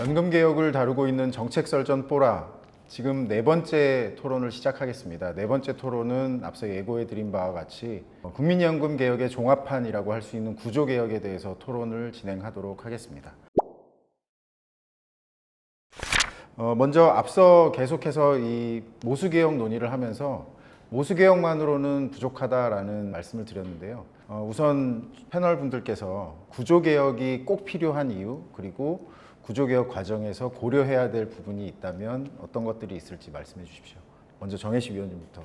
연금 개혁을 다루고 있는 정책설전 뽀라, 지금 네 번째 토론을 시작하겠습니다. 네 번째 토론은 앞서 예고해드린 바와 같이 국민연금 개혁의 종합판이라고 할 수 있는 구조개혁에 대해서 토론을 진행하도록 하겠습니다. 먼저 앞서 계속해서 이 모수개혁 논의를 하면서 모수개혁만으로는 부족하다라는 말씀을 드렸는데요. 우선 패널 분들께서 구조개혁이 꼭 필요한 이유, 그리고 구조개혁 과정에서 고려해야 될 부분이 있다면 어떤 것들이 있을지 말씀해 주십시오. 먼저 정혜식 위원님부터.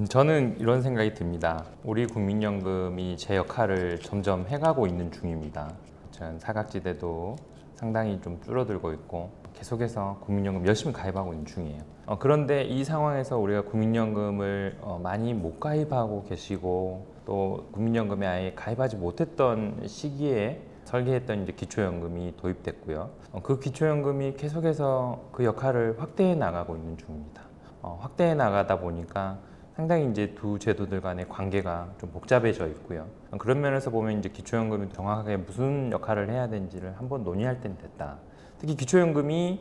저는 이런 생각이 듭니다. 우리 국민연금이 제 역할을 점점 해가고 있는 중입니다. 전 사각지대도 상당히 좀 줄어들고 있고 계속해서 국민연금 열심히 가입하고 있는 중이에요. 그런데 이 상황에서 우리가 국민연금을 많이 못 가입하고 계시고 또 국민연금에 아예 가입하지 못했던 시기에 설계했던 이제 기초연금이 도입됐고요. 그 기초연금이 계속해서 그 역할을 확대해 나가고 있는 중입니다. 확대해 나가다 보니까 상당히 이제 두 제도들 간의 관계가 좀 복잡해져 있고요. 그런 면에서 보면 이제 기초연금이 정확하게 무슨 역할을 해야 되는지를 한번 논의할 때는 됐다. 특히 기초연금이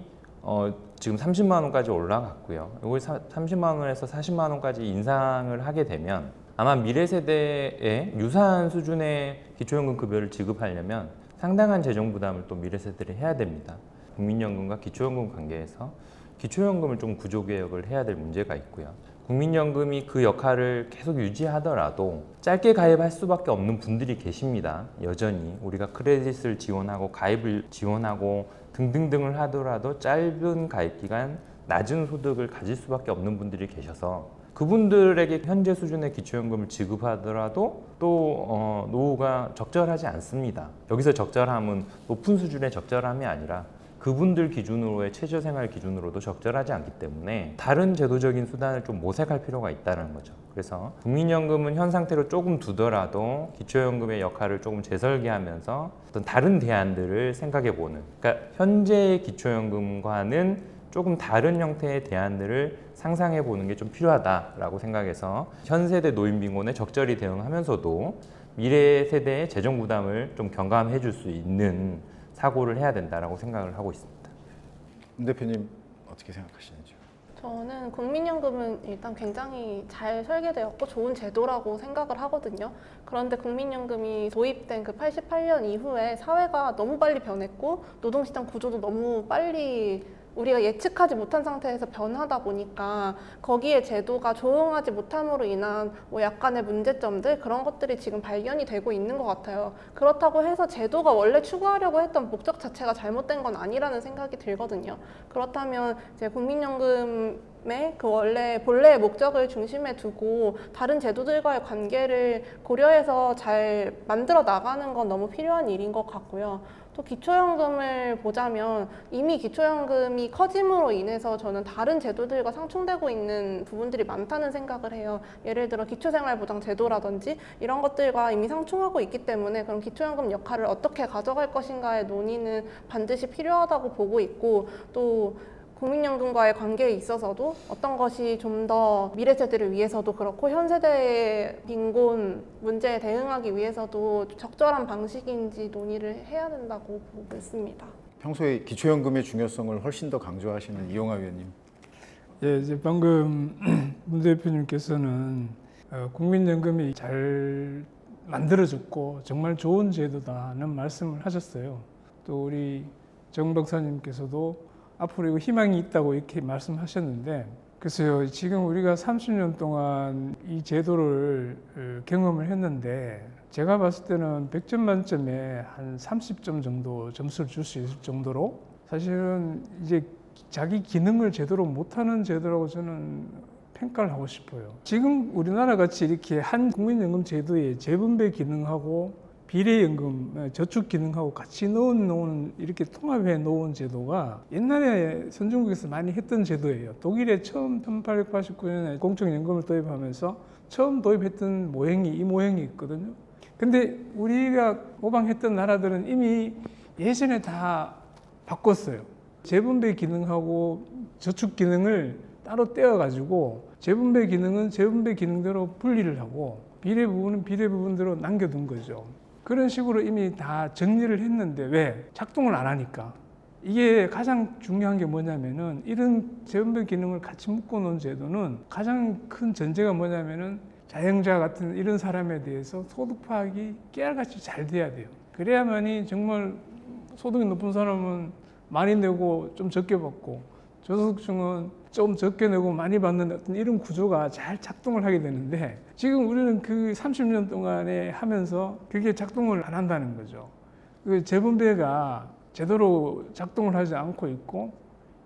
지금 30만 원까지 올라갔고요. 이걸 30만 원에서 40만 원까지 인상을 하게 되면 아마 미래 세대에 유사한 수준의 기초연금 급여를 지급하려면 상당한 재정 부담을 또 미래 세대를 해야 됩니다. 국민연금과 기초연금 관계에서 기초연금을 좀 구조개혁을 해야 될 문제가 있고요. 국민연금이 그 역할을 계속 유지하더라도 짧게 가입할 수밖에 없는 분들이 계십니다. 여전히 우리가 크레딧을 지원하고 가입을 지원하고 등등등을 하더라도 짧은 가입 기간, 낮은 소득을 가질 수밖에 없는 분들이 계셔서 그분들에게 현재 수준의 기초연금을 지급하더라도 또 노후가 적절하지 않습니다. 여기서 적절함은 높은 수준의 적절함이 아니라 그분들 기준으로의 최저생활 기준으로도 적절하지 않기 때문에 다른 제도적인 수단을 좀 모색할 필요가 있다는 거죠. 그래서 국민연금은 현 상태로 조금 두더라도 기초연금의 역할을 조금 재설계하면서 어떤 다른 대안들을 생각해보는, 그러니까 현재의 기초연금과는 조금 다른 형태의 대안들을 상상해 보는 게 좀 필요하다라고 생각해서 현 세대 노인 빈곤에 적절히 대응하면서도 미래 세대의 재정 부담을 좀 경감해 줄 수 있는 사고를 해야 된다라고 생각을 하고 있습니다. 임 대표님 어떻게 생각하시는지요? 저는 국민연금은 일단 굉장히 잘 설계되었고 좋은 제도라고 생각을 하거든요. 그런데 국민연금이 도입된 그 88년 이후에 사회가 너무 빨리 변했고 노동시장 구조도 너무 빨리 우리가 예측하지 못한 상태에서 변하다 보니까 거기에 제도가 조응하지 못함으로 인한 뭐 약간의 문제점들 그런 것들이 지금 발견이 되고 있는 것 같아요. 그렇다고 해서 제도가 원래 추구하려고 했던 목적 자체가 잘못된 건 아니라는 생각이 들거든요. 그렇다면 이제 국민연금의 그 원래 본래의 목적을 중심에 두고 다른 제도들과의 관계를 고려해서 잘 만들어 나가는 건 너무 필요한 일인 것 같고요. 또 기초연금을 보자면 이미 기초연금이 커짐으로 인해서 저는 다른 제도들과 상충되고 있는 부분들이 많다는 생각을 해요. 예를 들어 기초생활보장 제도라든지 이런 것들과 이미 상충하고 있기 때문에 그럼 기초연금 역할을 어떻게 가져갈 것인가의 논의는 반드시 필요하다고 보고 있고 또 국민연금과의 관계에 있어서도 어떤 것이 좀 더 미래 세대를 위해서도 그렇고 현 세대의 빈곤 문제에 대응하기 위해서도 적절한 방식인지 논의를 해야 된다고 보고 있습니다. 평소에 기초연금의 중요성을 훨씬 더 강조하시는 이용하 위원님. 예, 이제 방금 문 대표님께서는 국민연금이 잘 만들어졌고 정말 좋은 제도다는 말씀을 하셨어요. 또 우리 정 박사님께서도 앞으로 이거 희망이 있다고 이렇게 말씀하셨는데 글쎄요, 지금 우리가 30년 동안 이 제도를 경험을 했는데 제가 봤을 때는 100점 만점에 한 30점 정도 점수를 줄 수 있을 정도로 사실은 이제 자기 기능을 제대로 못하는 제도라고 저는 평가를 하고 싶어요. 지금 우리나라 같이 이렇게 한 국민연금 제도에 재분배 기능하고 비례연금, 저축 기능하고 같이 넣어놓은 이렇게 통합해 놓은 제도가 옛날에 선진국에서 많이 했던 제도예요. 독일에 처음 1889년에 공적연금을 도입하면서 처음 도입했던 모형이 이 모형이 있거든요. 근데 우리가 모방했던 나라들은 이미 예전에 다 바꿨어요. 재분배 기능하고 저축 기능을 따로 떼어가지고 재분배 기능은 재분배 기능대로 분리를 하고 비례 부분은 비례 부분대로 남겨둔 거죠. 그런 식으로 이미 다 정리를 했는데 왜? 작동을 안 하니까. 이게 가장 중요한 게 뭐냐면은 이런 재분배 기능을 같이 묶어 놓은 제도는 가장 큰 전제가 뭐냐면은 자영자 같은 이런 사람에 대해서 소득 파악이 깨알같이 잘 돼야 돼요. 그래야만이 정말 소득이 높은 사람은 많이 내고 좀 적게 받고 저소득층은 좀 적게 내고 많이 받는 어떤 이런 구조가 잘 작동을 하게 되는데 지금 우리는 그 30년 동안에 하면서 그게 작동을 안 한다는 거죠. 그 재분배가 제대로 작동을 하지 않고 있고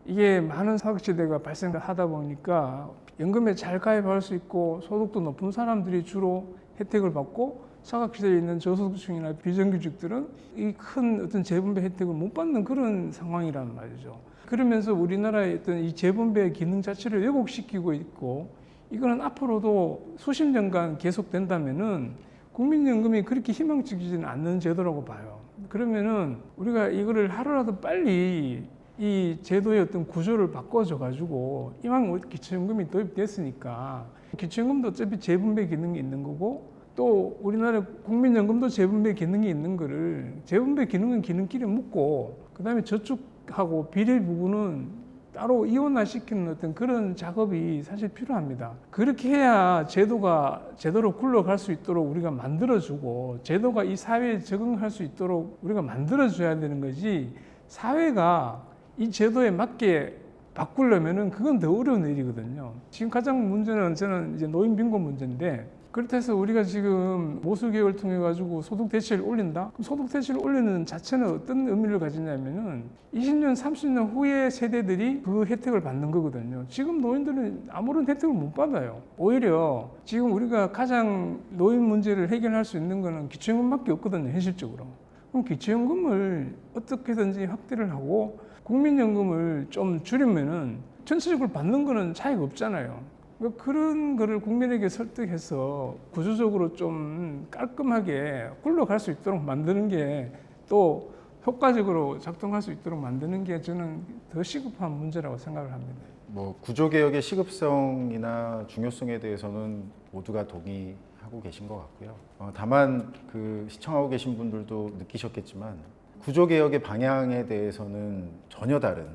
이게 많은 사각지대가 발생하다 보니까 연금에 잘 가입할 수 있고 소득도 높은 사람들이 주로 혜택을 받고 사각지대에 있는 저소득층이나 비정규직들은 이 큰 어떤 재분배 혜택을 못 받는 그런 상황이라는 말이죠. 그러면서 우리나라의 어떤 이 재분배 기능 자체를 왜곡시키고 있고 이거는 앞으로도 수십 년간 계속된다면은 국민연금이 그렇게 희망적이지는 않는 제도라고 봐요. 그러면은 우리가 이거를 하루라도 빨리 이 제도의 어떤 구조를 바꿔줘 가지고 이왕 기초연금이 도입됐으니까 기초연금도 어차피 재분배 기능이 있는 거고 또 우리나라 국민연금도 재분배 기능이 있는 거를 재분배 기능은 기능끼리 묶고 그다음에 저축하고 비례 부분은 따로 이원화시키는 어떤 그런 작업이 사실 필요합니다. 그렇게 해야 제도가 제대로 굴러갈 수 있도록 우리가 만들어주고 제도가 이 사회에 적응할 수 있도록 우리가 만들어줘야 되는 거지 사회가 이 제도에 맞게 바꾸려면은 그건 더 어려운 일이거든요. 지금 가장 문제는 저는 이제 노인 빈곤 문제인데 그렇다 해서 우리가 지금 모수개혁을 통해 가지고 소득 대체를 올린다? 그럼 소득 대체를 올리는 자체는 어떤 의미를 가지냐면은 20년, 30년 후의 세대들이 그 혜택을 받는 거거든요. 지금 노인들은 아무런 혜택을 못 받아요. 오히려 지금 우리가 가장 노인 문제를 해결할 수 있는 거는 기초연금밖에 없거든요, 현실적으로. 그럼 기초연금을 어떻게든지 확대를 하고 국민연금을 좀 줄이면은 전체적으로 받는 거는 차이가 없잖아요. 그런 거를 국민에게 설득해서 구조적으로 좀 깔끔하게 굴러갈 수 있도록 만드는 게 또 효과적으로 작동할 수 있도록 만드는 게 저는 더 시급한 문제라고 생각을 합니다. 뭐 구조개혁의 시급성이나 중요성에 대해서는 모두가 동의하고 계신 것 같고요. 다만 그 시청하고 계신 분들도 느끼셨겠지만 구조개혁의 방향에 대해서는 전혀 다른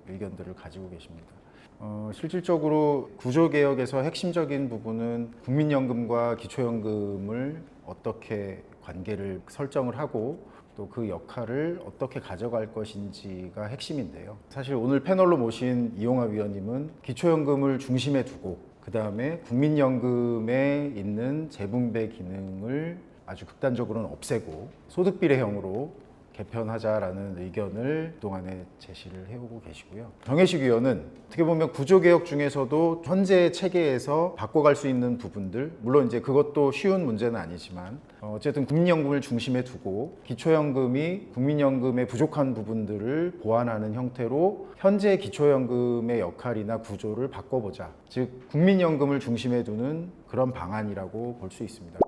의견들을 가지고 계십니다. 실질적으로 구조개혁에서 핵심적인 부분은 국민연금과 기초연금을 어떻게 관계를 설정을 하고 또 그 역할을 어떻게 가져갈 것인지가 핵심인데요. 사실 오늘 패널로 모신 이용하 위원님은 기초연금을 중심에 두고 그 다음에 국민연금에 있는 재분배 기능을 아주 극단적으로는 없애고 소득비례형으로 개편하자라는 의견을 그동안에 제시를 해오고 계시고요. 정혜식 위원은 어떻게 보면 구조개혁 중에서도 현재 체계에서 바꿔갈 수 있는 부분들, 물론 이제 그것도 쉬운 문제는 아니지만 어쨌든 국민연금을 중심에 두고 기초연금이 국민연금의 부족한 부분들을 보완하는 형태로 현재 기초연금의 역할이나 구조를 바꿔보자. 즉 국민연금을 중심에 두는 그런 방안이라고 볼 수 있습니다.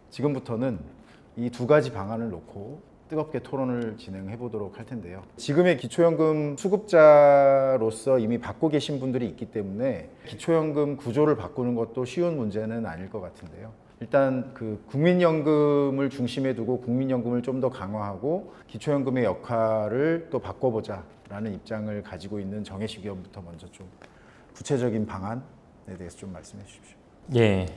지금부터는 이 두 가지 방안을 놓고 뜨겁게 토론을 진행해 보도록 할 텐데요. 지금의 기초연금 수급자로서 이미 받고 계신 분들이 있기 때문에 기초연금 구조를 바꾸는 것도 쉬운 문제는 아닐 것 같은데요. 일단 그 국민연금을 중심에 두고 국민연금을 좀 더 강화하고 기초연금의 역할을 또 바꿔보자라는 입장을 가지고 있는 정혜식 위원부터 먼저 좀 구체적인 방안에 대해서 좀 말씀해 주십시오. 예,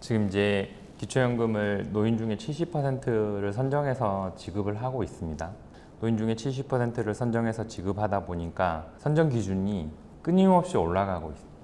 지금 이제 기초연금을 노인 중에 70%를 선정해서 지급을 하고 있습니다. 노인 중에 70%를 선정해서 지급하다 보니까 선정 기준이 끊임없이 올라가고 있습니다.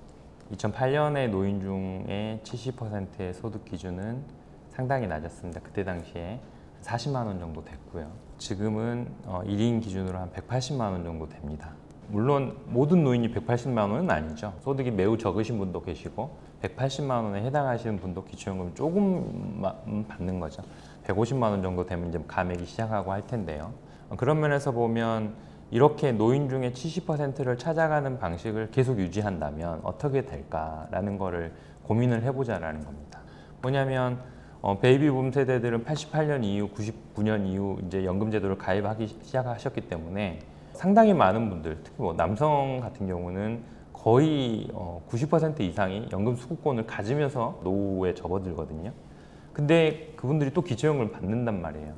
2008년에 노인 중에 70%의 소득 기준은 상당히 낮았습니다. 그때 당시에 40만 원 정도 됐고요. 지금은 1인 기준으로 한 180만 원 정도 됩니다. 물론 모든 노인이 180만 원은 아니죠. 소득이 매우 적으신 분도 계시고 180만 원에 해당하시는 분도 기초연금 조금 받는 거죠. 150만 원 정도 되면 이제 감액이 시작하고 할 텐데요. 그런 면에서 보면 이렇게 노인 중에 70%를 찾아가는 방식을 계속 유지한다면 어떻게 될까라는 거를 고민을 해보자라는 겁니다. 뭐냐면 베이비붐 세대들은 88년 이후, 99년 이후 이제 연금제도를 가입하기 시작하셨기 때문에 상당히 많은 분들, 특히 뭐 남성 같은 경우는 거의 90% 이상이 연금 수급권을 가지면서 노후에 접어들거든요. 근데 그분들이 또 기초연금을 받는단 말이에요.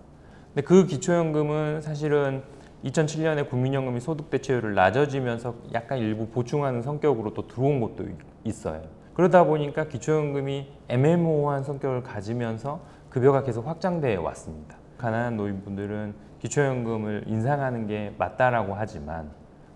근데 그 기초연금은 사실은 2007년에 국민연금이 소득 대체율을 낮아지면서 약간 일부 보충하는 성격으로 또 들어온 것도 있어요. 그러다 보니까 기초연금이 애매모호한 성격을 가지면서 급여가 계속 확장되어 왔습니다. 가난한 노인분들은 기초연금을 인상하는 게 맞다라고 하지만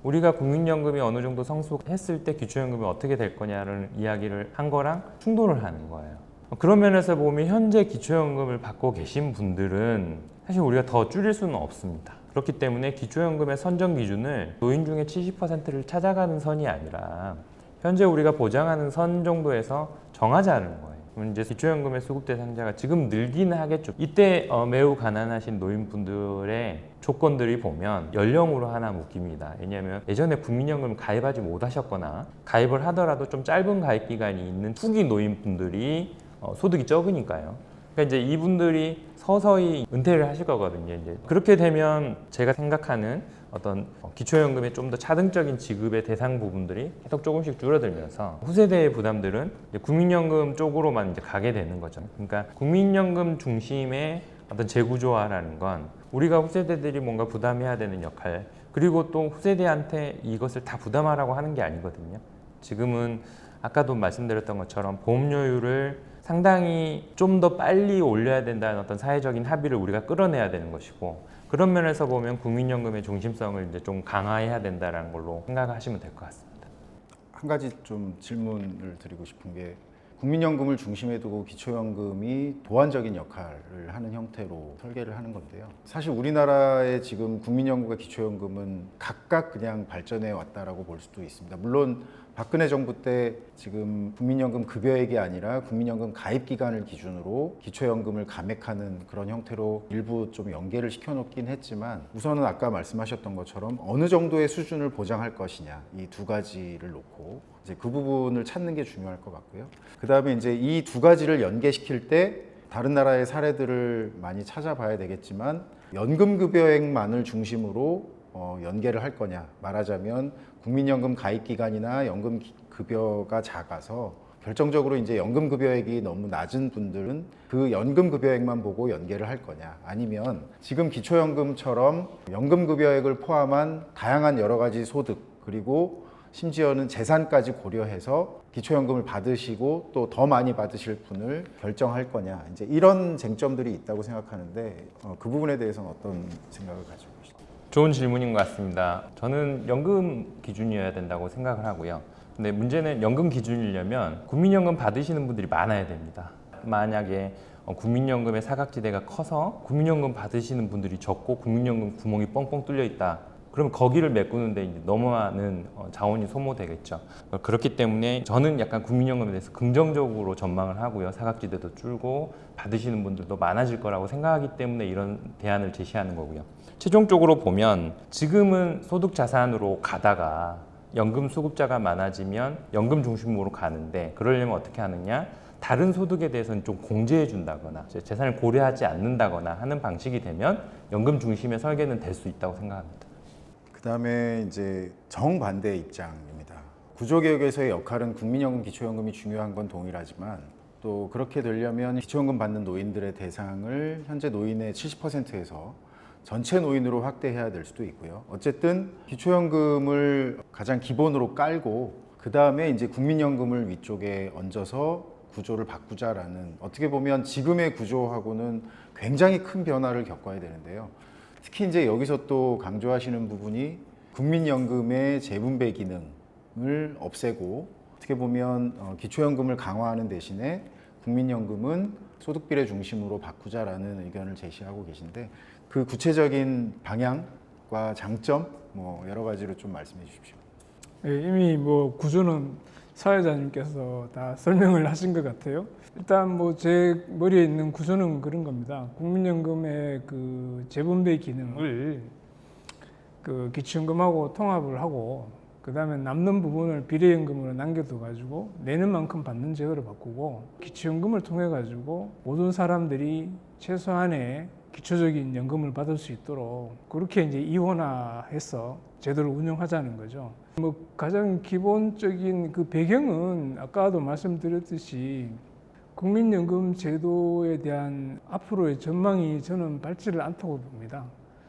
우리가 국민연금이 어느 정도 성숙했을 때 기초연금이 어떻게 될 거냐는 이야기를 한 거랑 충돌을 하는 거예요. 그런 면에서 보면 현재 기초연금을 받고 계신 분들은 사실 우리가 더 줄일 수는 없습니다. 그렇기 때문에 기초연금의 선정 기준을 노인 중에 70%를 찾아가는 선이 아니라 현재 우리가 보장하는 선 정도에서 정하자는 거예요. 그럼 이제 기초연금의 수급 대상자가 지금 늘기는 하겠죠. 이때 매우 가난하신 노인분들의 조건들이 보면 연령으로 하나 묶입니다. 왜냐하면 예전에 국민연금 가입하지 못하셨거나 가입을 하더라도 좀 짧은 가입 기간이 있는 후기 노인분들이 소득이 적으니까요. 그러니까 이제 이분들이 서서히 은퇴를 하실 거거든요. 이제 그렇게 되면 제가 생각하는 어떤 기초연금의 좀 더 차등적인 지급의 대상 부분들이 계속 조금씩 줄어들면서 후세대의 부담들은 이제 국민연금 쪽으로만 이제 가게 되는 거죠. 그러니까 국민연금 중심의 어떤 재구조화라는 건 우리가 후세대들이 뭔가 부담해야 되는 역할, 그리고 또 후세대한테 이것을 다 부담하라고 하는 게 아니거든요. 지금은 아까도 말씀드렸던 것처럼 보험료율을 상당히 좀 더 빨리 올려야 된다는 어떤 사회적인 합의를 우리가 끌어내야 되는 것이고, 그런 면에서 보면 국민연금의 중심성을 이제 좀 강화해야 된다는 걸로 생각하시면 될 것 같습니다. 한 가지 좀 질문을 드리고 싶은 게, 국민연금을 중심에 두고 기초연금이 보완적인 역할을 하는 형태로 설계를 하는 건데요. 사실 우리나라의 지금 국민연금과 기초연금은 각각 그냥 발전해 왔다라고 볼 수도 있습니다. 물론 박근혜 정부 때 지금 국민연금 급여액이 아니라 국민연금 가입 기간을 기준으로 기초연금을 감액하는 그런 형태로 일부 좀 연계를 시켜놓긴 했지만, 우선은 아까 말씀하셨던 것처럼 어느 정도의 수준을 보장할 것이냐, 이 두 가지를 놓고 이제 그 부분을 찾는 게 중요할 것 같고요. 그 다음에 이제 이 두 가지를 연계시킬 때 다른 나라의 사례들을 많이 찾아봐야 되겠지만, 연금급여액만을 중심으로 연계를 할 거냐, 말하자면 국민연금 가입 기간이나 연금급여가 작아서 결정적으로 이제 연금급여액이 너무 낮은 분들은 그 연금급여액만 보고 연계를 할 거냐, 아니면 지금 기초연금처럼 연금급여액을 포함한 다양한 여러 가지 소득, 그리고 심지어는 재산까지 고려해서 기초연금을 받으시고 또 더 많이 받으실 분을 결정할 거냐, 이제 이런 쟁점들이 있다고 생각하는데 그 부분에 대해서는 어떤 생각을 가지고 계십니까? 좋은 질문인 것 같습니다. 저는 연금 기준이어야 된다고 생각을 하고요. 근데 문제는 연금 기준이려면 국민연금 받으시는 분들이 많아야 됩니다. 만약에 국민연금의 사각지대가 커서 국민연금 받으시는 분들이 적고 국민연금 구멍이 뻥뻥 뚫려 있다, 그러면 거기를 메꾸는데 이제 너무 많은 자원이 소모되겠죠. 그렇기 때문에 저는 약간 국민연금에 대해서 긍정적으로 전망을 하고요. 사각지대도 줄고 받으시는 분들도 많아질 거라고 생각하기 때문에 이런 대안을 제시하는 거고요. 최종적으로 보면 지금은 소득 자산으로 가다가 연금 수급자가 많아지면 연금 중심으로 가는데, 그러려면 어떻게 하느냐? 다른 소득에 대해서는 좀 공제해 준다거나 재산을 고려하지 않는다거나 하는 방식이 되면 연금 중심의 설계는 될 수 있다고 생각합니다. 그 다음에 이제 정반대의 입장입니다. 구조개혁에서의 역할은 국민연금, 기초연금이 중요한 건 동일하지만, 또 그렇게 되려면 기초연금 받는 노인들의 대상을 현재 노인의 70%에서 전체 노인으로 확대해야 될 수도 있고요. 어쨌든 기초연금을 가장 기본으로 깔고 그 다음에 이제 국민연금을 위쪽에 얹어서 구조를 바꾸자라는, 어떻게 보면 지금의 구조하고는 굉장히 큰 변화를 겪어야 되는데요. 특히 이제 여기서 또 강조하시는 부분이 국민연금의 재분배 기능을 없애고 어떻게 보면 기초연금을 강화하는 대신에 국민연금은 소득비례 중심으로 바꾸자라는 의견을 제시하고 계신데, 그 구체적인 방향과 장점 여러 가지로 좀 말씀해 주십시오. 예, 이미 구조는 사회자님께서 다 설명을 하신 것 같아요. 일단 제 머리에 있는 구조는 그런 겁니다. 국민연금의 그 재분배 기능을 그 기초연금하고 통합을 하고, 그 다음에 남는 부분을 비례연금으로 남겨둬 가지고 내는 만큼 받는 제도로 바꾸고, 기초연금을 통해 가지고 모든 사람들이 최소한의 기초적인 연금을 받을 수 있도록 그렇게 이제 이원화해서 제도를 운영하자는 거죠. 가장 기본적인 그 배경은 아까도 말씀드렸듯이 국민연금 제도에 대한 앞으로의 전망이 저는 밝지를 않다고 봅니다.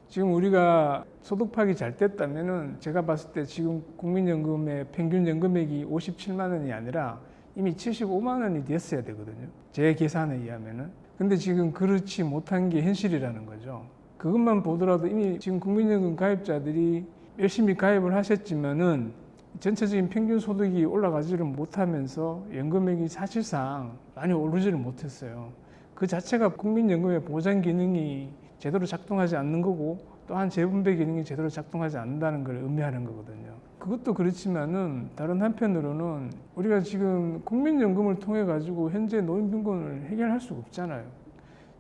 지금 우리가 소득 파악이 잘 됐다면은 제가 봤을 때 지금 국민연금의 평균 연금액이 57만 원이 아니라 이미 75만 원이 됐어야 되거든요. 제 계산에 의하면은. 근데 지금 그렇지 못한 게 현실이라는 거죠. 그것만 보더라도 이미 지금 국민연금 가입자들이 열심히 가입을 하셨지만은 전체적인 평균 소득이 올라가지를 못하면서 연금액이 사실상 많이 오르지를 못했어요. 그 자체가 국민연금의 보장 기능이 제대로 작동하지 않는 거고 또한 재분배 기능이 제대로 작동하지 않는다는 걸 의미하는 거거든요. 그것도 그렇지만은 다른 한편으로는 우리가 지금 국민연금을 통해 가지고 현재 노인빈곤을 해결할 수가 없잖아요.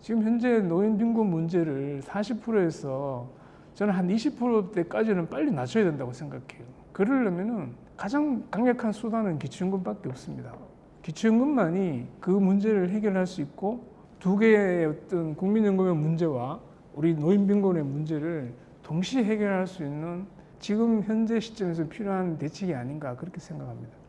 지금 현재 노인빈곤 문제를 40%에서 저는 한 20%대까지는 빨리 낮춰야 된다고 생각해요. 그러려면은 가장 강력한 수단은 기초연금밖에 없습니다. 기초연금만이 그 문제를 해결할 수 있고 두 개의 어떤 국민연금의 문제와 우리 노인빈곤의 문제를 동시에 해결할 수 있는 지금 현재 시점에서 필요한 대책이 아닌가 그렇게 생각합니다.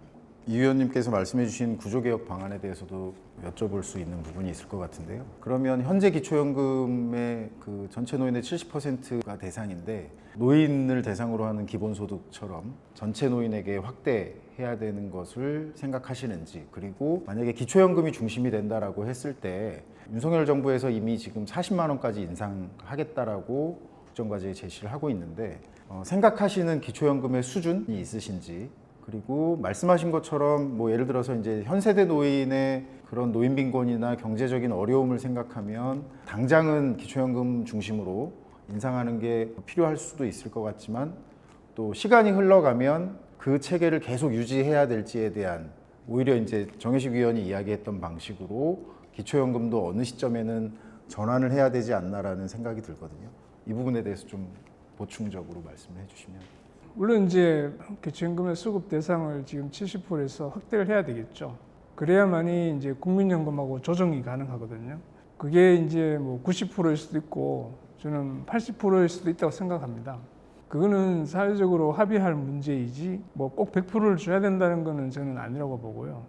이 의원님께서 말씀해 주신 구조개혁 방안에 대해서도 여쭤볼 수 있는 부분이 있을 것 같은데요. 그러면 현재 기초연금의 그 전체 노인의 70%가 대상인데 노인을 대상으로 하는 기본소득처럼 전체 노인에게 확대해야 되는 것을 생각하시는지, 그리고 만약에 기초연금이 중심이 된다라고 했을 때 윤석열 정부에서 이미 지금 40만 원까지 인상하겠다라고 국정과제에 제시를 하고 있는데 생각하시는 기초연금의 수준이 있으신지, 그리고 말씀하신 것처럼 뭐 예를 들어서 이제 현 세대 노인의 그런 노인 빈곤이나 경제적인 어려움을 생각하면 당장은 기초연금 중심으로 인상하는 게 필요할 수도 있을 것 같지만 또 시간이 흘러가면 그 체계를 계속 유지해야 될지에 대한 오히려 이제 정혜식 위원이 이야기했던 방식으로 기초연금도 어느 시점에는 전환을 해야 되지 않나라는 생각이 들거든요. 이 부분에 대해서 좀 보충적으로 말씀을 해주시면. 물론 이제 기초연금의 수급 대상을 지금 70%에서 확대를 해야 되겠죠. 그래야만이 이제 국민연금하고 조정이 가능하거든요. 그게 이제 뭐 90%일 수도 있고 저는 80%일 수도 있다고 생각합니다. 그거는 사회적으로 합의할 문제이지 뭐 꼭 100%를 줘야 된다는 거는 저는 아니라고 보고요.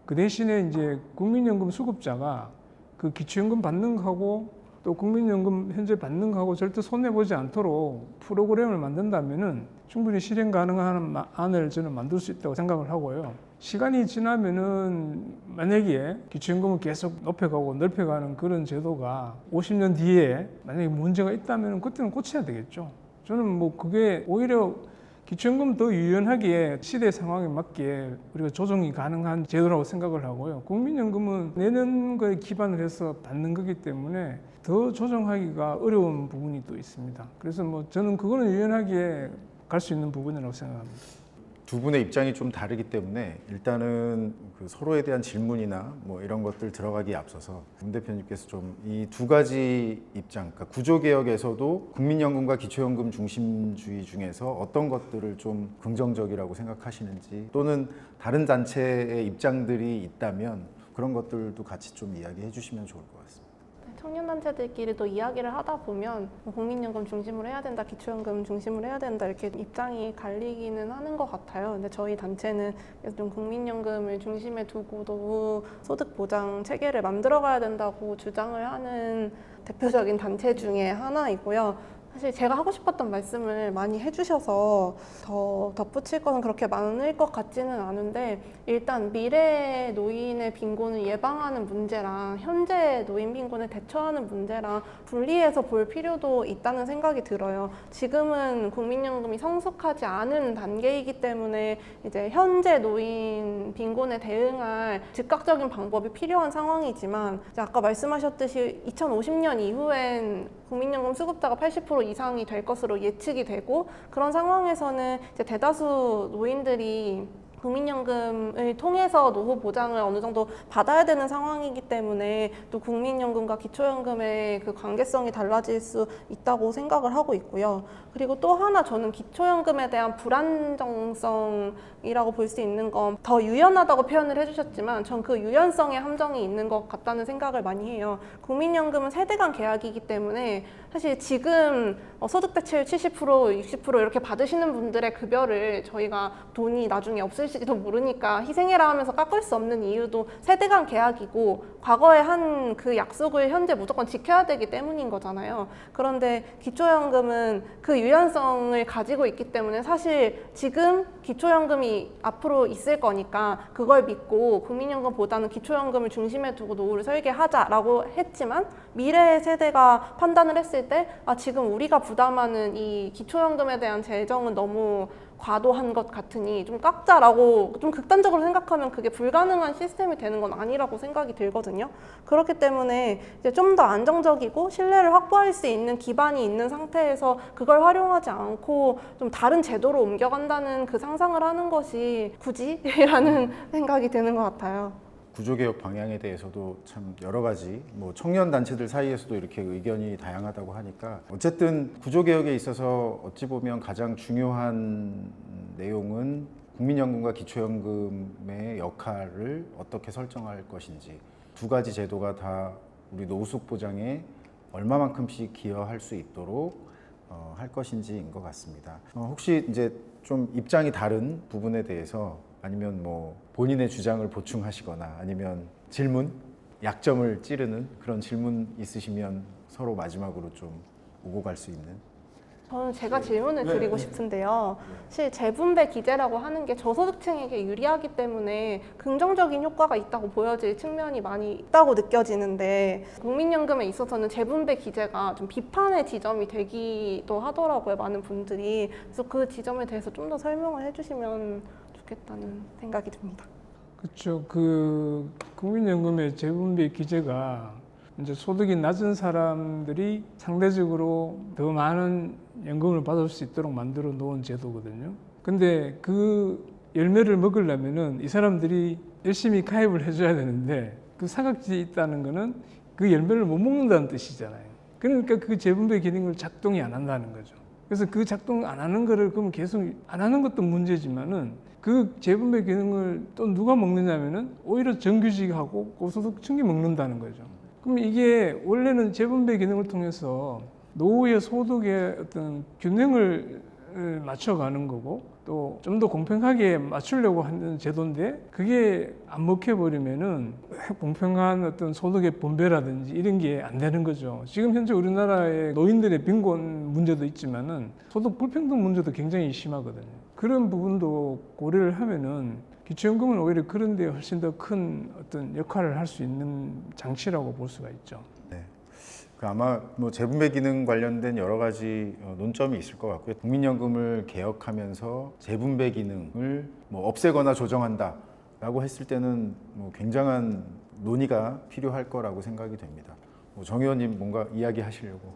그 대신에 이제 국민연금 수급자가 그 기초연금 받는 거하고 또 국민연금 현재 받는 거하고 절대 손해보지 않도록 프로그램을 만든다면은 충분히 실행 가능한 안을 저는 만들 수 있다고 생각을 하고요. 시간이 지나면은 만약에 기초연금을 계속 높여가고 넓혀가는 그런 제도가 50년 뒤에 만약에 문제가 있다면 그때는 고쳐야 되겠죠. 저는 뭐 그게 오히려 기초연금 더 유연하게 시대 상황에 맞게 우리가 조정이 가능한 제도라고 생각을 하고요. 국민연금은 내는 거에 기반을 해서 받는 거기 때문에 더 조정하기가 어려운 부분이 또 있습니다. 그래서 뭐 저는 그거는 유연하게 갈 수 있는 부분이라고 생각합니다. 두 분의 입장이 좀 다르기 때문에 일단은 그 서로에 대한 질문이나 뭐 이런 것들 들어가기에 앞서서 문 대표님께서 좀 이 두 가지 입장, 그러니까 구조개혁에서도 국민연금과 기초연금 중심주의 중에서 어떤 것들을 좀 긍정적이라고 생각하시는지, 또는 다른 단체의 입장들이 있다면 그런 것들도 같이 좀 이야기해 주시면 좋을 것 같습니다. 청년단체들끼리도 이야기를 하다 보면 뭐 국민연금 중심으로 해야 된다, 기초연금 중심으로 해야 된다 이렇게 입장이 갈리기는 하는 것 같아요. 근데 저희 단체는 좀 국민연금을 중심에 두고 노후 소득 보장 체계를 만들어가야 된다고 주장을 하는 대표적인 단체 중에 하나이고요. 사실 제가 하고 싶었던 말씀을 많이 해주셔서 더 덧붙일 것은 그렇게 많을 것 같지는 않은데, 일단 미래 노인의 빈곤을 예방하는 문제랑 현재 노인 빈곤을 대처하는 문제랑 분리해서 볼 필요도 있다는 생각이 들어요. 지금은 국민연금이 성숙하지 않은 단계이기 때문에 이제 현재 노인 빈곤에 대응할 즉각적인 방법이 필요한 상황이지만, 이제 아까 말씀하셨듯이 2050년 이후엔 국민연금 수급자가 80% 이상이 될 것으로 예측이 되고, 그런 상황에서는 이제 대다수 노인들이 국민연금을 통해서 노후 보장을 어느 정도 받아야 되는 상황이기 때문에 또 국민연금과 기초연금의 그 관계성이 달라질 수 있다고 생각을 하고 있고요. 그리고 또 하나 저는 기초연금에 대한 불안정성이라고 볼 수 있는 건, 더 유연하다고 표현을 해주셨지만 전 그 유연성에 함정이 있는 것 같다는 생각을 많이 해요. 국민연금은 세대 간 계약이기 때문에 사실 지금 소득 대체율 70%, 60% 이렇게 받으시는 분들의 급여를 저희가 돈이 나중에 없을 있을지도 모르니까 희생해라 하면서 깎을 수 없는 이유도 세대 간 계약이고 과거에 한 그 약속을 현재 무조건 지켜야 되기 때문인 거잖아요. 그런데 기초연금은 그 유연성을 가지고 있기 때문에 사실 지금 기초연금이 앞으로 있을 거니까 그걸 믿고 국민연금보다는 기초연금을 중심에 두고 노후를 설계하자라고 했지만 미래 세대가 판단을 했을 때 지금 우리가 부담하는 이 기초연금에 대한 재정은 너무 과도한 것 같으니 좀 깎자라고 좀 극단적으로 생각하면 그게 불가능한 시스템이 되는 건 아니라고 생각이 들거든요. 그렇기 때문에 이제 좀 더 안정적이고 신뢰를 확보할 수 있는 기반이 있는 상태에서 그걸 활용하지 않고 좀 다른 제도로 옮겨간다는 그 상상을 하는 것이 굳이라는 생각이 드는 것 같아요. 구조개혁 방향에 대해서도 참 여러 가지 뭐 청년 단체들 사이에서도 이렇게 의견이 다양하다고 하니까 어쨌든 구조개혁에 있어서 어찌 보면 가장 중요한 내용은 국민연금과 기초연금의 역할을 어떻게 설정할 것인지 두 가지 제도가 다 우리 노숙 보장에 얼마만큼씩 기여할 수 있도록 할 것인지인 것 같습니다. 혹시 이제 좀 입장이 다른 부분에 대해서 아니면 뭐 본인의 주장을 보충하시거나 아니면 질문, 약점을 찌르는 그런 질문 있으시면 서로 마지막으로 좀 오고 갈 수 있는. 저는 제가 질문을 드리고 싶은데요. 사실 재분배 기제라고 하는 게 저소득층에게 유리하기 때문에 긍정적인 효과가 있다고 보여질 측면이 많이 있다고 느껴지는데 국민연금에 있어서는 재분배 기제가 좀 비판의 지점이 되기도 하더라고요. 많은 분들이. 그래서 그 지점에 대해서 좀 더 설명을 해주시면 좋겠다는 생각이 듭니다. 그렇죠. 그 국민연금의 재분배 기제가 이제 소득이 낮은 사람들이 상대적으로 더 많은 연금을 받을 수 있도록 만들어 놓은 제도거든요. 근데 그 열매를 먹으려면은 이 사람들이 열심히 가입을 해줘야 되는데 그 사각지대에 있다는 거는 그 열매를 못 먹는다는 뜻이잖아요. 그러니까 그 재분배 기능을 작동이 안 한다는 거죠. 그래서 그 작동 안 하는 거를 그럼 계속 안 하는 것도 문제지만은 그 재분배 기능을 또 누가 먹느냐면은 오히려 정규직하고 고소득층이 먹는다는 거죠. 그럼 이게 원래는 재분배 기능을 통해서 노후의 소득의 어떤 균형을 맞춰가는 거고 또 좀 더 공평하게 맞추려고 하는 제도인데 그게 안 먹혀버리면은 공평한 어떤 소득의 분배라든지 이런 게 안 되는 거죠. 지금 현재 우리나라의 노인들의 빈곤 문제도 있지만은 소득 불평등 문제도 굉장히 심하거든요. 그런 부분도 고려를 하면은 기초연금은 오히려 그런 데 훨씬 더 큰 어떤 역할을 할 수 있는 장치라고 볼 수가 있죠. 네. 아마 뭐 재분배 기능 관련된 여러 가지 논점이 있을 것 같고요. 국민연금을 개혁하면서 재분배 기능을 뭐 없애거나 조정한다라고 했을 때는 뭐 굉장한 논의가 필요할 거라고 생각이 됩니다. 정 의원님 뭔가 이야기하시려고?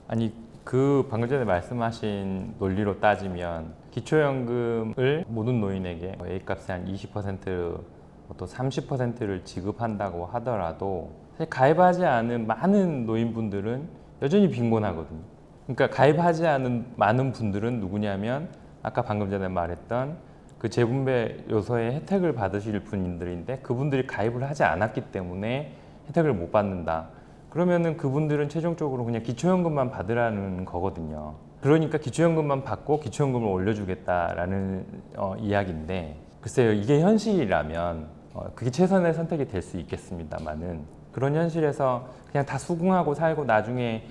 아니 그 방금 전에 말씀하신 논리로 따지면 기초연금을 모든 노인에게 A값의 한 20%, 또 30%를 지급한다고 하더라도 사실 가입하지 않은 많은 노인분들은 여전히 빈곤하거든요. 그러니까 가입하지 않은 많은 분들은 누구냐면 아까 방금 전에 말했던 그 재분배 요소의 혜택을 받으실 분들인데 그분들이 가입을 하지 않았기 때문에 혜택을 못 받는다. 그러면은 그분들은 최종적으로 그냥 기초연금만 받으라는 거거든요. 그러니까 기초연금만 받고 기초연금을 올려주겠다라는 이야기인데 글쎄요, 이게 현실이라면 그게 최선의 선택이 될 수 있겠습니다만은 그런 현실에서 그냥 다 수긍하고 살고 나중에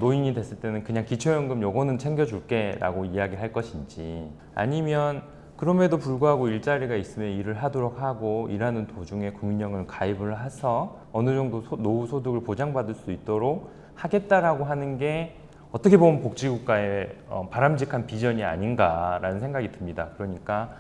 노인이 됐을 때는 그냥 기초연금 요거는 챙겨줄게 라고 이야기할 것인지 아니면 그럼에도 불구하고 일자리가 있으면 일을 하도록 하고 일하는 도중에 국민연금을 가입을 해서 어느 정도 노후 소득을 보장받을 수 있도록 하겠다라고 하는 게 어떻게 보면 복지국가의 바람직한 비전이 아닌가라는 생각이 듭니다. 그러니까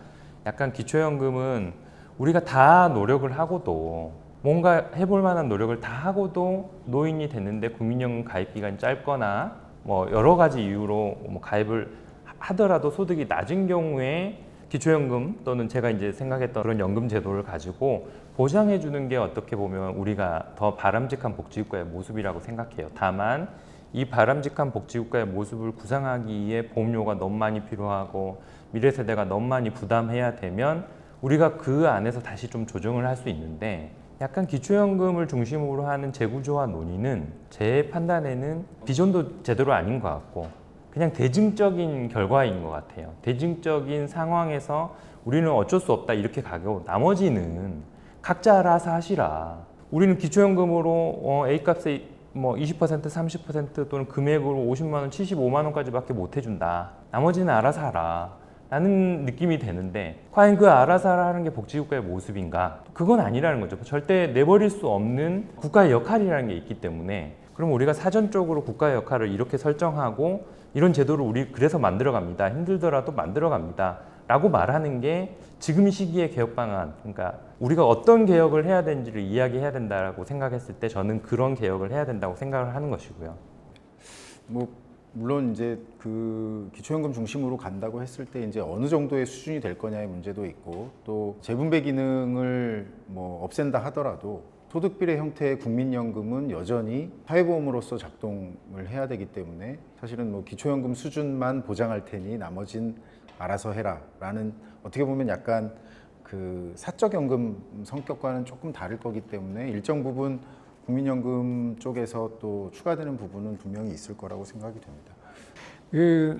약간 기초연금은 우리가 다 노력을 하고도 뭔가 해볼 만한 노력을 다 하고도 노인이 됐는데 국민연금 가입 기간이 짧거나 뭐 여러 가지 이유로 뭐 가입을 하더라도 소득이 낮은 경우에 기초연금 또는 제가 이제 생각했던 그런 연금 제도를 가지고 보장해 주는 게 어떻게 보면 우리가 더 바람직한 복지국가의 모습이라고 생각해요. 다만 이 바람직한 복지국가의 모습을 구상하기 위해 보험료가 너무 많이 필요하고 미래 세대가 너무 많이 부담해야 되면 우리가 그 안에서 다시 좀 조정을 할 수 있는데 약간 기초연금을 중심으로 하는 재구조화 논의는 제 판단에는 비전도 제대로 아닌 것 같고 그냥 대증적인 결과인 것 같아요. 대증적인 상황에서 우리는 어쩔 수 없다 이렇게 가고 나머지는 각자 알아서 하시라. 우리는 기초연금으로 A값의 뭐 20%, 30% 또는 금액으로 50만 원, 75만 원까지밖에 못 해준다. 나머지는 알아서 하라. 라는 느낌이 되는데 과연 그 알아서 하라는 게 복지국가의 모습인가? 그건 아니라는 거죠. 절대 내버릴 수 없는 국가의 역할이라는 게 있기 때문에 그럼 우리가 사전적으로 국가의 역할을 이렇게 설정하고 이런 제도를 우리 그래서 만들어 갑니다. 힘들더라도 만들어 갑니다. 라고 말하는 게 지금 시기의 개혁 방안, 그러니까 우리가 어떤 개혁을 해야 되는지를 이야기해야 된다고 생각했을 때 저는 그런 개혁을 해야 된다고 생각을 하는 것이고요. 뭐 물론 이제 그 기초연금 중심으로 간다고 했을 때 이제 어느 정도의 수준이 될 거냐의 문제도 있고 또 재분배 기능을 뭐 없앤다 하더라도 소득비례 형태의 국민연금은 여전히 사회보험으로서 작동을 해야 되기 때문에 사실은 뭐 기초연금 수준만 보장할 테니 나머진 알아서 해라라는 어떻게 보면 약간 그 사적연금 성격과는 조금 다를 거기 때문에 일정 부분 국민연금 쪽에서 또 추가되는 부분은 분명히 있을 거라고 생각이 됩니다.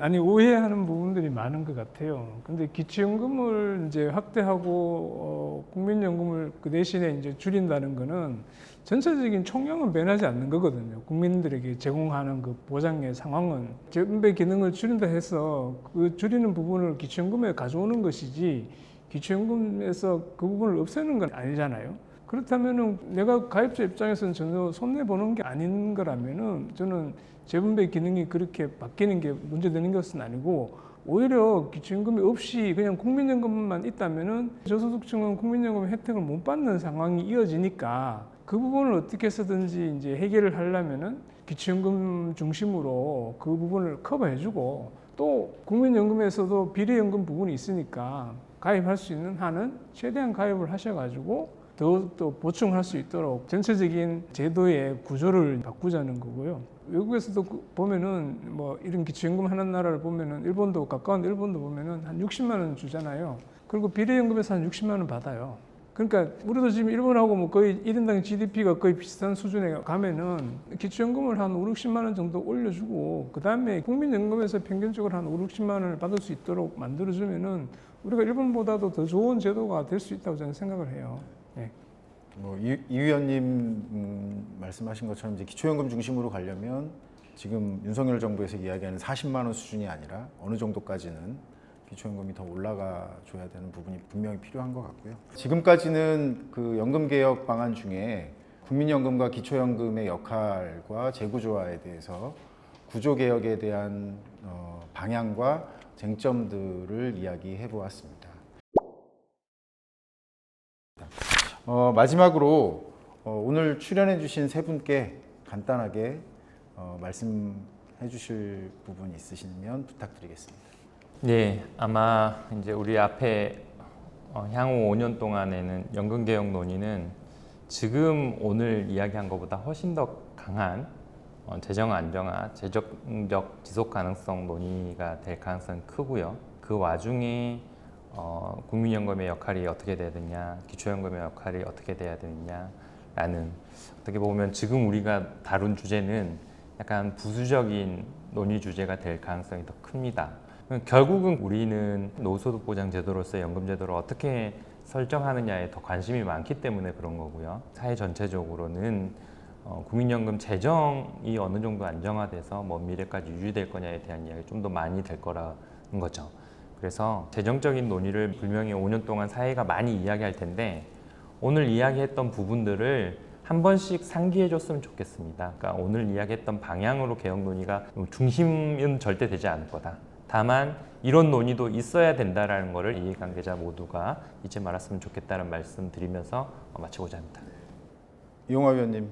아니 오해하는 부분들이 많은 것 같아요. 근데 기초연금을 이제 확대하고 국민연금을 그 대신에 이제 줄인다는 거는 전체적인 총량은 변하지 않는 거거든요. 국민들에게 제공하는 그 보장의 상황은 재분배 기능을 줄인다 해서 그 줄이는 부분을 기초연금에 가져오는 것이지 기초연금에서 그 부분을 없애는 건 아니잖아요. 그렇다면은 내가 가입자 입장에서는 전혀 손해 보는 게 아닌 거라면은 저는 재분배 기능이 그렇게 바뀌는 게 문제되는 것은 아니고 오히려 기초연금이 없이 그냥 국민연금만 있다면은 저소득층은 국민연금 혜택을 못 받는 상황이 이어지니까 그 부분을 어떻게 해서든지 이제 해결을 하려면은 기초연금 중심으로 그 부분을 커버해주고 또 국민연금에서도 비례연금 부분이 있으니까 가입할 수 있는 한은 최대한 가입을 하셔가지고 더욱더 보충할 수 있도록 전체적인 제도의 구조를 바꾸자는 거고요. 외국에서도 보면은 뭐 이런 기초연금 하는 나라를 보면은 일본도 가까운 일본도 보면은 한 60만 원 주잖아요. 그리고 비례연금에서 한 60만 원 받아요. 그러니까 우리도 지금 일본하고 뭐 거의 1인당 GDP가 거의 비슷한 수준에 가면은 기초연금을 한 5, 60만 원 정도 올려주고 그 다음에 국민연금에서 평균적으로 한 5, 60만 원을 받을 수 있도록 만들어주면은 우리가 일본보다도 더 좋은 제도가 될 수 있다고 저는 생각을 해요. 네. 뭐 이 위원님 말씀하신 것처럼 이제 기초연금 중심으로 가려면 지금 윤석열 정부에서 이야기하는 40만 원 수준이 아니라 어느 정도까지는 기초연금이 더 올라가 줘야 되는 부분이 분명히 필요한 것 같고요. 지금까지는 그 연금개혁 방안 중에 국민연금과 기초연금의 역할과 재구조화에 대해서 구조개혁에 대한 방향과 쟁점들을 이야기해 보았습니다. 마지막으로 오늘 출연해 주신 세 분께 간단하게 말씀해 주실 부분 있으시면 부탁드리겠습니다. 네, 아마 이제 우리 앞에 향후 5년 동안에는 연금개혁 논의는 지금 오늘 이야기한 것보다 훨씬 더 강한 재정 안정화, 재정적 지속 가능성 논의가 될 가능성이 크고요. 그 와중에 국민연금의 역할이 어떻게 돼야 되냐, 기초연금의 역할이 어떻게 돼야 되느냐라는 어떻게 보면 지금 우리가 다룬 주제는 약간 부수적인 논의 주제가 될 가능성이 더 큽니다. 결국은 우리는 노후소득보장제도로서의 연금제도를 어떻게 설정하느냐에 더 관심이 많기 때문에 그런 거고요. 사회 전체적으로는 국민연금 재정이 어느 정도 안정화돼서 먼 미래까지 유지될 거냐에 대한 이야기 좀 더 많이 될 거라는 거죠. 그래서 재정적인 논의를 분명히 5년 동안 사회가 많이 이야기할 텐데 오늘 이야기했던 부분들을 한 번씩 상기해 줬으면 좋겠습니다. 그러니까 오늘 이야기했던 방향으로 개혁 논의가 중심은 절대 되지 않을 거다. 다만 이런 논의도 있어야 된다라는 것을 이해관계자 모두가 잊지 말았으면 좋겠다는 말씀 드리면서 마치고자 합니다. 이용화 위원님.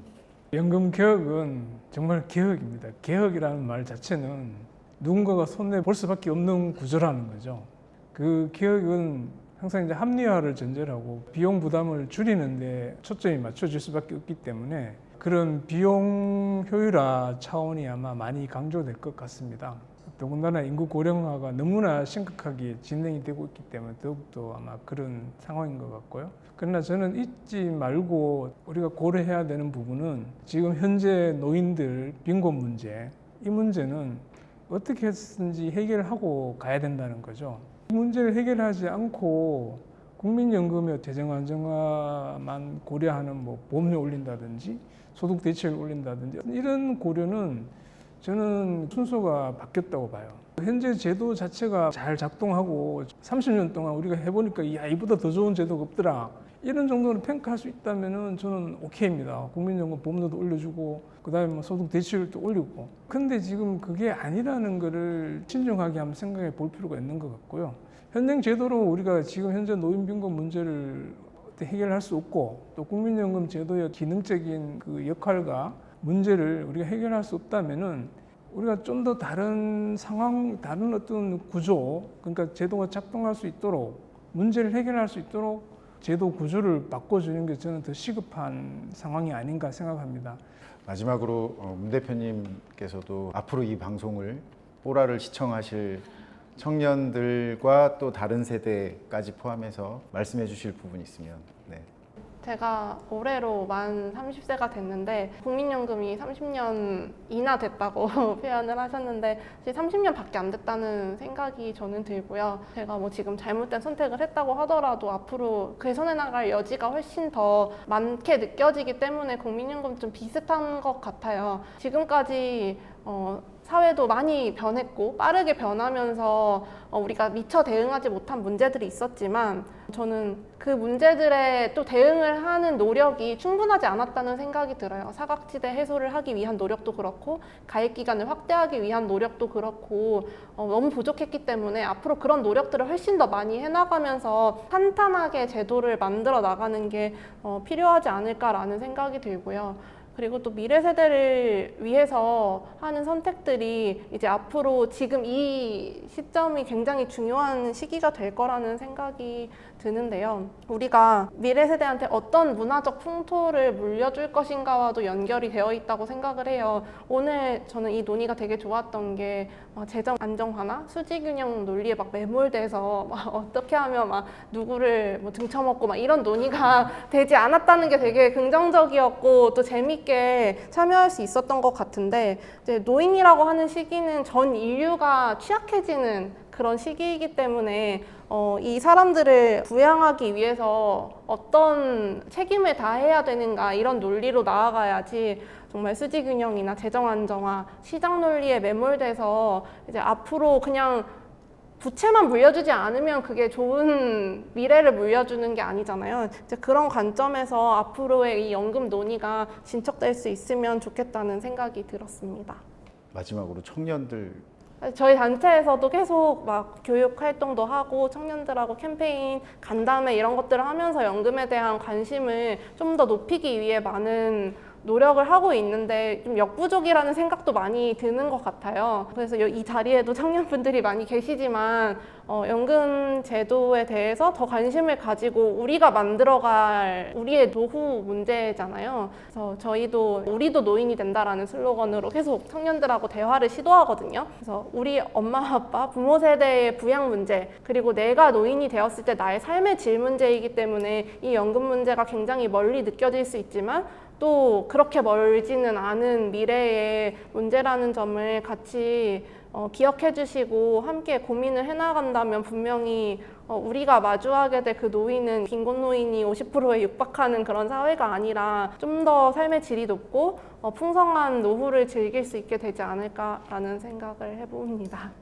연금 개혁은 정말 개혁입니다. 개혁이라는 말 자체는 누군가가 손내 볼 수밖에 없는 구조라는 거죠. 그 개혁은 항상 이제 합리화를 전제로 하고 비용 부담을 줄이는데 초점이 맞춰질 수밖에 없기 때문에 그런 비용 효율화 차원이 아마 많이 강조될 것 같습니다. 더군다나 인구 고령화가 너무나 심각하게 진행이 되고 있기 때문에 더욱더 아마 그런 상황인 것 같고요. 그러나 저는 잊지 말고 우리가 고려해야 되는 부분은 지금 현재 노인들 빈곤 문제, 이 문제는 어떻게 해서든지 해결하고 가야 된다는 거죠. 이 문제를 해결하지 않고 국민연금의 재정 안정화만 고려하는 뭐 보험료 올린다든지 소득 대체를 올린다든지 이런 고려는 저는 순서가 바뀌었다고 봐요. 현재 제도 자체가 잘 작동하고 30년 동안 우리가 해보니까 야, 이보다 더 좋은 제도가 없더라. 이런 정도는 평가할 수 있다면은 저는 오케이입니다. 국민연금 보험료도 올려주고 그다음에 뭐 소득 대체율도 올리고. 근데 지금 그게 아니라는 거를 신중하게 한번 생각해 볼 필요가 있는 것 같고요. 현행 제도로 우리가 지금 현재 노인 빈곤 문제를 해결할 수 없고 또 국민연금 제도의 기능적인 그 역할과 문제를 우리가 해결할 수 없다면은 우리가 좀 더 다른 상황, 다른 어떤 구조, 그러니까 제도가 작동할 수 있도록 문제를 해결할 수 있도록 제도 구조를 바꿔주는 게 저는 더 시급한 상황이 아닌가 생각합니다. 마지막으로 문 대표님께서도 앞으로 이 방송을 뽀라를 시청하실 청년들과 또 다른 세대까지 포함해서 말씀해 주실 부분이 있으면. 네. 제가 올해로 만 30세가 됐는데 국민연금이 30년이나 됐다고 표현을 하셨는데 사실 30년밖에 안 됐다는 생각이 저는 들고요. 제가 뭐 지금 잘못된 선택을 했다고 하더라도 앞으로 개선해 나갈 여지가 훨씬 더 많게 느껴지기 때문에 국민연금 좀 비슷한 것 같아요. 지금까지 사회도 많이 변했고 빠르게 변하면서 우리가 미처 대응하지 못한 문제들이 있었지만 저는 그 문제들에 또 대응을 하는 노력이 충분하지 않았다는 생각이 들어요. 사각지대 해소를 하기 위한 노력도 그렇고 가입 기간을 확대하기 위한 노력도 그렇고 너무 부족했기 때문에 앞으로 그런 노력들을 훨씬 더 많이 해나가면서 탄탄하게 제도를 만들어 나가는 게 필요하지 않을까라는 생각이 들고요. 그리고 또 미래 세대를 위해서 하는 선택들이 이제 앞으로 지금 이 시점이 굉장히 중요한 시기가 될 거라는 생각이 드는데요. 우리가 미래 세대한테 어떤 문화적 풍토를 물려줄 것인가와도 연결이 되어 있다고 생각을 해요. 오늘 저는 이 논의가 되게 좋았던 게 재정 안정화나 수지 균형 논리에 막 매몰돼서 막 어떻게 하면 막 누구를 뭐 등쳐먹고 막 이런 논의가 되지 않았다는 게 되게 긍정적이었고 또 재밌게 참여할 수 있었던 것 같은데 이제 노인이라고 하는 시기는 전 인류가 취약해지는 그런 시기이기 때문에 이 사람들을 부양하기 위해서 어떤 책임을 다해야 되는가 이런 논리로 나아가야지 정말 수지 균형이나 재정 안정화, 시장 논리에 매몰돼서 이제 앞으로 그냥 부채만 물려주지 않으면 그게 좋은 미래를 물려주는 게 아니잖아요. 이제 그런 관점에서 앞으로의 이 연금 논의가 진척될 수 있으면 좋겠다는 생각이 들었습니다. 마지막으로 청년들. 저희 단체에서도 계속 막 교육 활동도 하고 청년들하고 캠페인, 간담회 이런 것들을 하면서 연금에 대한 관심을 좀 더 높이기 위해 많은 노력을 하고 있는데 좀 역부족이라는 생각도 많이 드는 것 같아요. 그래서 이 자리에도 청년분들이 많이 계시지만 연금 제도에 대해서 더 관심을 가지고 우리가 만들어갈 우리의 노후 문제잖아요. 그래서 저희도 우리도 노인이 된다라는 슬로건으로 계속 청년들하고 대화를 시도하거든요. 그래서 우리 엄마 아빠 부모 세대의 부양 문제 그리고 내가 노인이 되었을 때 나의 삶의 질 문제이기 때문에 이 연금 문제가 굉장히 멀리 느껴질 수 있지만 또 그렇게 멀지는 않은 미래의 문제라는 점을 같이 기억해 주시고 함께 고민을 해나간다면 분명히 우리가 마주하게 될 그 노인은 빈곤 노인이 50%에 육박하는 그런 사회가 아니라 좀 더 삶의 질이 높고 풍성한 노후를 즐길 수 있게 되지 않을까라는 생각을 해봅니다.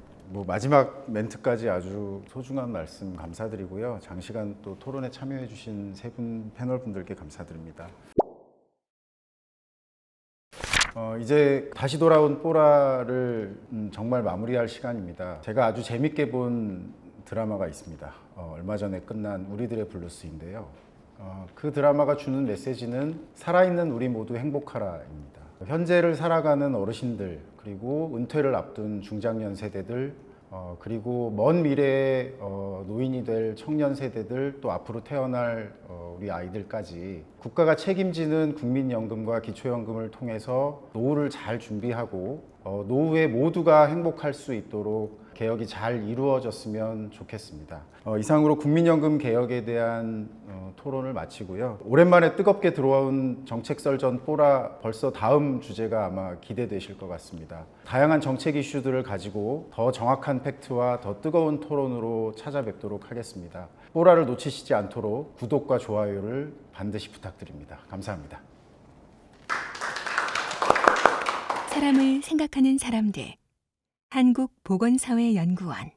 마지막 멘트까지 아주 소중한 말씀 감사드리고요. 장시간 또 토론에 참여해 주신 세 분 패널 분들께 감사드립니다. 이제 다시 돌아온 뽀라를 정말 마무리할 시간입니다. 제가 아주 재밌게 본 드라마가 있습니다. 얼마 전에 끝난 우리들의 블루스인데요. 그 드라마가 주는 메시지는 살아있는 우리 모두 행복하라입니다. 현재를 살아가는 어르신들, 그리고 은퇴를 앞둔 중장년 세대들, 그리고 먼 미래에 노인이 될 청년 세대들, 또 앞으로 태어날 우리 아이들까지 국가가 책임지는 국민연금과 기초연금을 통해서 노후를 잘 준비하고 노후에 모두가 행복할 수 있도록 개혁이 잘 이루어졌으면 좋겠습니다. 이상으로 국민연금 개혁에 대한 토론을 마치고요. 오랜만에 뜨겁게 들어온 정책설전 뽀라 벌써 다음 주제가 아마 기대되실 것 같습니다. 다양한 정책 이슈들을 가지고 더 정확한 팩트와 더 뜨거운 토론으로 찾아뵙도록 하겠습니다. 뽀라를 놓치시지 않도록 구독과 좋아요를 반드시 부탁드립니다. 감사합니다. 사람을 생각하는 사람들 한국보건사회연구원